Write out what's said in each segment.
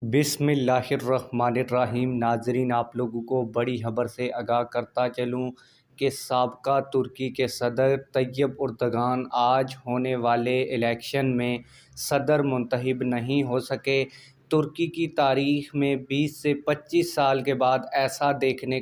बिस्मिल्लाहिर्रहमानिर्रहीम। नाजरीन, आप लोगों को बड़ी खबर से आगाह करता चलूँ कि साबका तुर्की के सदर तैयब उर्दगान आज होने वाले इलेक्शन में सदर मुंतखब नहीं हो सके। तुर्की की तारीख़ में 20 से 25 साल के बाद ऐसा देखने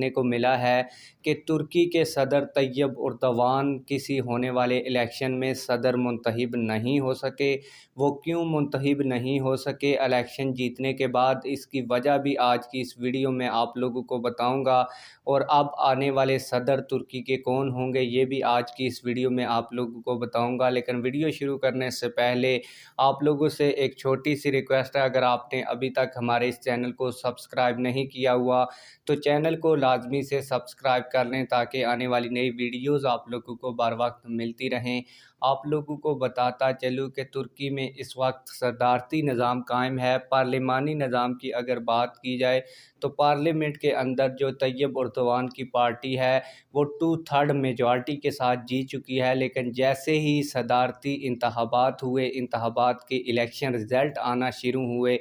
को मिला है कि तुर्की के सदर तैयब उर्दवान किसी होने वाले इलेक्शन में सदर मुंतखब नहीं हो सके। वो क्यों मुंतखब नहीं हो सके इलेक्शन जीतने के बाद, इसकी वजह भी आज की इस वीडियो में आप लोगों को बताऊंगा। और अब आने वाले सदर तुर्की के कौन होंगे ये भी आज की इस वीडियो में आप लोगों को बताऊंगा। लेकिन वीडियो शुरू करने से पहले आप लोगों से एक छोटी सी रिक्वेस्ट है, अगर आपने अभी तक हमारे इस चैनल को सब्सक्राइब नहीं किया हुआ तो चैनल को लाजमी से सब्सक्राइब कर लें ताकि आने वाली नई वीडियोज़ आप लोगों को बर वक्त मिलती रहें। आप लोगों को बताता चलूँ कि तुर्की में इस वक्त सदारती निज़ाम कायम है। पार्लिमानी निज़ाम की अगर बात की जाए तो पार्लियामेंट के अंदर जो तैयब उर्दवान की पार्टी है वो 2/3 मेजॉरिटी के साथ जीत चुकी है। लेकिन जैसे ही सदारती इंतखाबात हुए, इंतखाबात के इलेक्शन रिज़ल्ट आना शुरू हुए,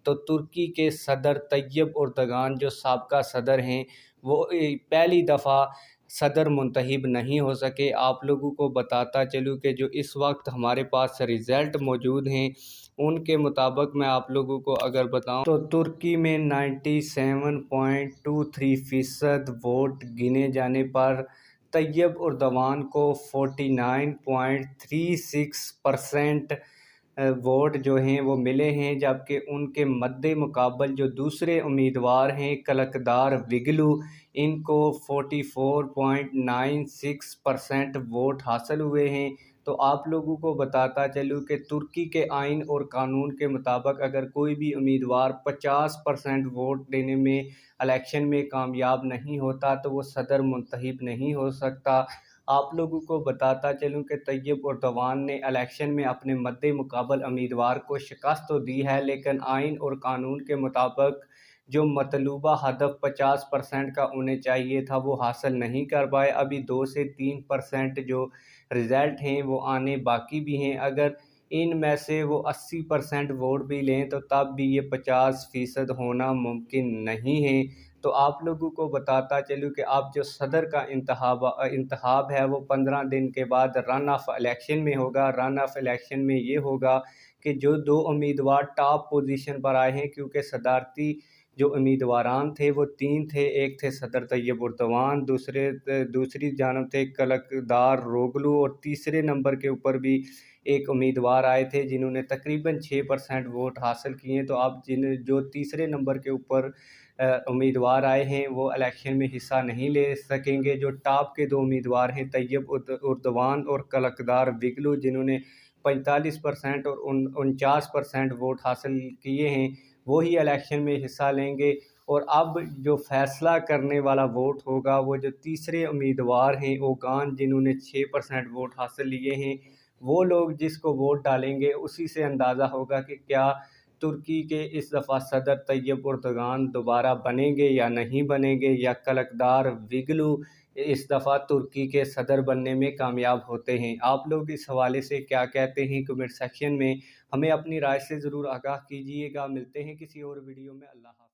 तो तुर्की के सदर तैयब उर्दगान जो साबका सदर हैं वो पहली दफ़ा सदर मुंतखब नहीं हो सके। आप लोगों को बताता चलूँ कि जो इस वक्त हमारे पास रिज़ल्ट मौजूद हैं उनके मुताबिक मैं आप लोगों को अगर बताऊं तो तुर्की में 97.23% वोट गिने जाने पर तैयब उर्दवान को 49.36% वोट जो हैं वो मिले हैं। जबकि उनके मद्दे मुकाबल जो दूसरे उम्मीदवार हैं कलकदार विगलू, इनको 44.96% वोट हासिल हुए हैं। तो आप लोगों को बताता चलूँ कि तुर्की के आइन और कानून के मुताबिक अगर कोई भी उम्मीदवार 50% वोट देने में इलेक्शन में कामयाब नहीं होता तो वो सदर मुंतखब नहीं हो सकता। आप लोगों को बताता चलूँ कि तैयब उर्दवान ने इलेक्शन में अपने मद्दे मुकाबल उम्मीदवार को शिकस्त तो दी है, लेकिन आइन और कानून के मुताबिक जो मतलूबा हदफ 50% का उन्हें चाहिए था वो हासिल नहीं कर पाए। अभी 2 से 3% जो रिज़ल्ट हैं वो आने बाकी भी हैं। अगर इनमें से वो 80% वोट भी लें तो तब भी ये 50% होना मुमकिन नहीं है। तो आप लोगों को बताता चलूँ कि अब जो सदर का इंतखाब है वो 15 दिन के बाद रन ऑफ इलेक्शन में होगा। रन ऑफ इलेक्शन में ये होगा कि जो 2 उम्मीदवार टॉप पोजीशन पर आए हैं, क्योंकि सदारती जो उम्मीदवारान थे वो 3 थे। एक थे सदर तैयब उर्दवान, दूसरी जानब थे कलकदार रोगलू, और तीसरे नंबर के ऊपर भी एक उम्मीदवार आए थे जिन्होंने तकरीबन 6% वोट हासिल किए। तो अब जो तीसरे नंबर के ऊपर उम्मीदवार आए हैं वो इलेक्शन में हिस्सा नहीं ले सकेंगे। जो टॉप के 2 उम्मीदवार हैं तैयब उर्दवान और कलकदार विगलू, जिन्होंने 45% और 49% वोट हासिल किए हैं, वो ही इलेक्शन में हिस्सा लेंगे। और अब जो फ़ैसला करने वाला वोट होगा वो जो तीसरे उम्मीदवार हैं ओगान, जिन्होंने 6% वोट हासिल लिए हैं, वो लोग जिसको वोट डालेंगे उसी से अंदाज़ा होगा कि क्या तुर्की के इस दफ़ा सदर तैयब उर्दगान दोबारा बनेंगे या नहीं बनेंगे, या कलकदार विगलू इस दफ़ा तुर्की के सदर बनने में कामयाब होते हैं। आप लोग इस हवाले से क्या कहते हैं कमेंट सेक्शन में हमें अपनी राय से ज़रूर आगाह कीजिएगा। मिलते हैं किसी और वीडियो में। अल्लाह हाफ़िज़।